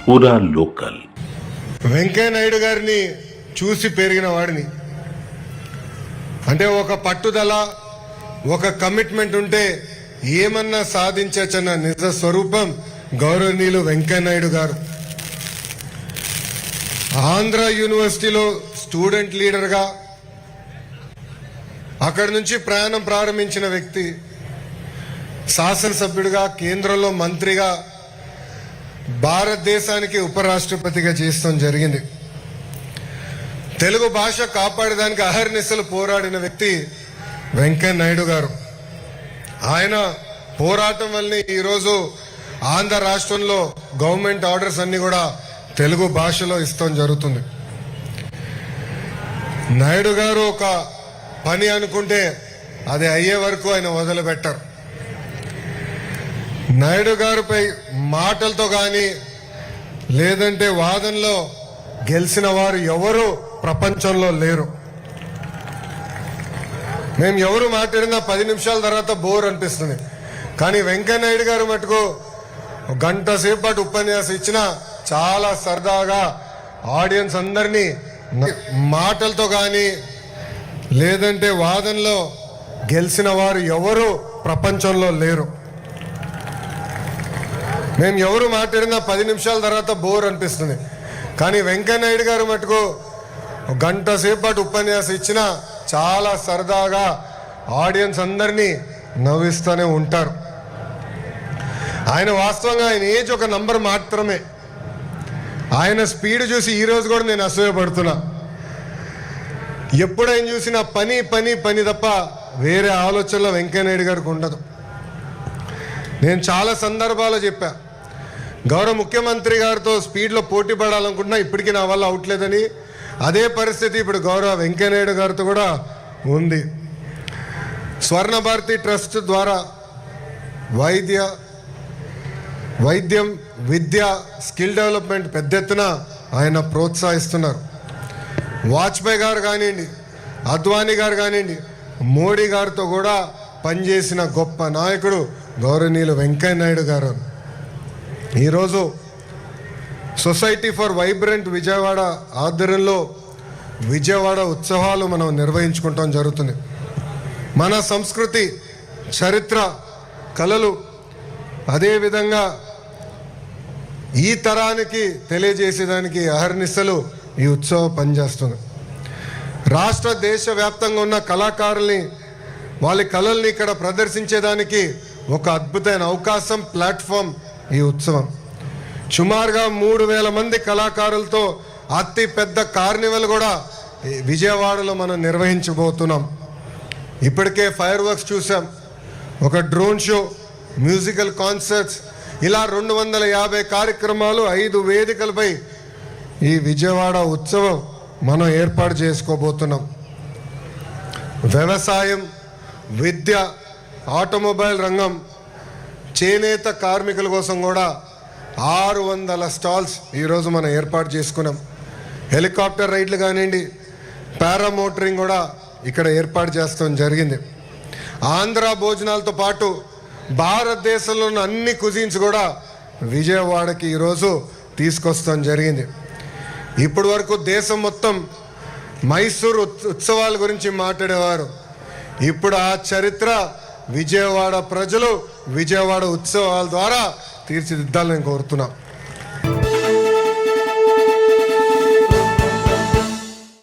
పూరా లోకల్. వెంకయ్య నాయుడు గారిని చూసి పెరిగిన వాడిని. అంటే ఒక పట్టుదల, ఒక కమిట్మెంట్ ఉంటే ఏమన్నా సాధించచ్చన్న నిజ స్వరూపం గౌరవనీయులు వెంకయ్య నాయుడు గారు. ఆంధ్ర యూనివర్సిటీలో స్టూడెంట్ లీడర్గా అక్కడి నుంచి ప్రయాణం ప్రారంభించిన వ్యక్తి, శాసనసభ్యుడిగా, కేంద్రంలో మంత్రిగా, భారతదేశానికి ఉపరాష్ట్రపతిగా చేస్తాం జరిగింది. తెలుగు భాష కాపాడడానికి అహర్నిశలు పోరాడిన వ్యక్తి వెంకయ్య నాయుడు గారు. ఆయన పోరాటం వల్లనే ఈరోజు ఆంధ్ర రాష్ట్రంలో గవర్నమెంట్ ఆర్డర్స్ అన్ని కూడా తెలుగు భాషలో ఇస్తాం జరుగుతుంది. నాయుడు గారు ఒక పని అనుకుంటే అది అయ్యే వరకు ఆయన వదిలిపెట్టారు. నాయుడు గారిపై మాటలతో కానీ లేదంటే వాదనలో గెలిచిన వారు ఎవరు ప్రపంచంలో లేరు. మేము ఎవరు మాట్లాడినా 10 నిమిషాల తర్వాత బోర్ అనిపిస్తుంది. కానీ వెంకయ్య నాయుడు గారు మటుకు గంట సేపు పాటు ఉపన్యాసం ఇచ్చినా చాలా సరదాగా ఆడియన్స్ అందరినీ మాటలతో కానీ లేదంటే వాదనలో గెలిచిన వారు ఎవరు ప్రపంచంలో లేరు. మేము ఎవరు మాట్లాడినా 10 నిమిషాల తర్వాత బోర్ అనిపిస్తుంది. కానీ వెంకయ్య నాయుడు గారు మటుకు గంట సేపు పాటు ఉపన్యాసం ఇచ్చినా చాలా సరదాగా ఆడియన్స్ అందరినీ నవ్విస్తూనే ఉంటారు. ఆయన వాస్తవంగా ఆయన ఏజ్ ఒక నంబర్ మాత్రమే. ఆయన స్పీడ్ చూసి ఈరోజు కూడా నేను అసూయపడుతున్నా. ఎప్పుడు ఆయన చూసినా పని పని పని తప్ప వేరే ఆలోచనలో వెంకయ్య నాయుడు గారికి ఉండదు. నేను చాలా సందర్భాల్లో చెప్పా, గౌరవ ముఖ్యమంత్రి గారితో స్పీడ్లో పోటీ పడాలనుకుంటున్నా, ఇప్పటికీ నా వల్ల అవట్లేదని. అదే పరిస్థితి ఇప్పుడు గౌరవ వెంకయ్య నాయుడు గారితో కూడా ఉంది. స్వర్ణ భారతి ట్రస్ట్ ద్వారా వైద్యం, విద్య, స్కిల్ డెవలప్మెంట్ పెద్ద ఎత్తున ఆయన ప్రోత్సహిస్తున్నారు. వాజ్పేయి గారు కానివ్వండి, అద్వానీ గారు కానివ్వండి, మోడీ గారితో కూడా పనిచేసిన గొప్ప నాయకుడు గౌరవనీయులు వెంకయ్య నాయుడు గారు. ఈరోజు సొసైటీ ఫర్ వైబ్రెంట్ విజయవాడ ఆధ్వర్యంలో విజయవాడ ఉత్సవాలు మనం నిర్వహించుకుంటాం జరుగుతుంది. మన సంస్కృతి, చరిత్ర, కళలు అదేవిధంగా ఈ తరానికి తెలియజేసేదానికి అహర్నిశలు ఈ ఉత్సవం పనిచేస్తుంది. రాష్ట్ర దేశ వ్యాప్తంగా ఉన్న కళాకారుల్ని, వాళ్ళ కళల్ని ఇక్కడ ప్రదర్శించేదానికి ఒక అద్భుతమైన అవకాశం, ప్లాట్ఫామ్ ఈ ఉత్సవం. సుమారుగా 3000 మంది కళాకారులతో అతి పెద్ద కార్నివల్ కూడా విజయవాడలో మనం నిర్వహించబోతున్నాం. ఇప్పటికే ఫైర్ వర్క్స్ చూసాం, ఒక డ్రోన్ షో, మ్యూజికల్ కాన్సర్ట్స్, ఇలా 250 కార్యక్రమాలు 5 వేదికలపై ఈ విజయవాడ ఉత్సవం మనం ఏర్పాటు చేసుకోబోతున్నాం. వ్యవసాయం, విద్య, ఆటోమొబైల్ రంగం, చేనేత కార్మికుల కోసం కూడా 600 స్టాల్స్ ఈరోజు మనం ఏర్పాటు చేసుకున్నాం. హెలికాప్టర్ రైడ్లు కానివ్వండి, పారామోటరింగ్ కూడా ఇక్కడ ఏర్పాటు చేస్తాం జరిగింది. ఆంధ్ర భోజనాలతో పాటు భారతదేశంలో ఉన్న అన్ని కుజిన్స్ కూడా విజయవాడకి ఈరోజు తీసుకొస్తాం జరిగింది. ఇప్పటి వరకు దేశం మొత్తం మైసూరు ఉత్సవాల గురించి మాట్లాడేవారు. ఇప్పుడు ఆ చరిత్ర విజయవాడ ప్రజలు విజయవాడ ఉత్సవాల ద్వారా తీర్చిదిద్దాలని కోరుతున్నాం.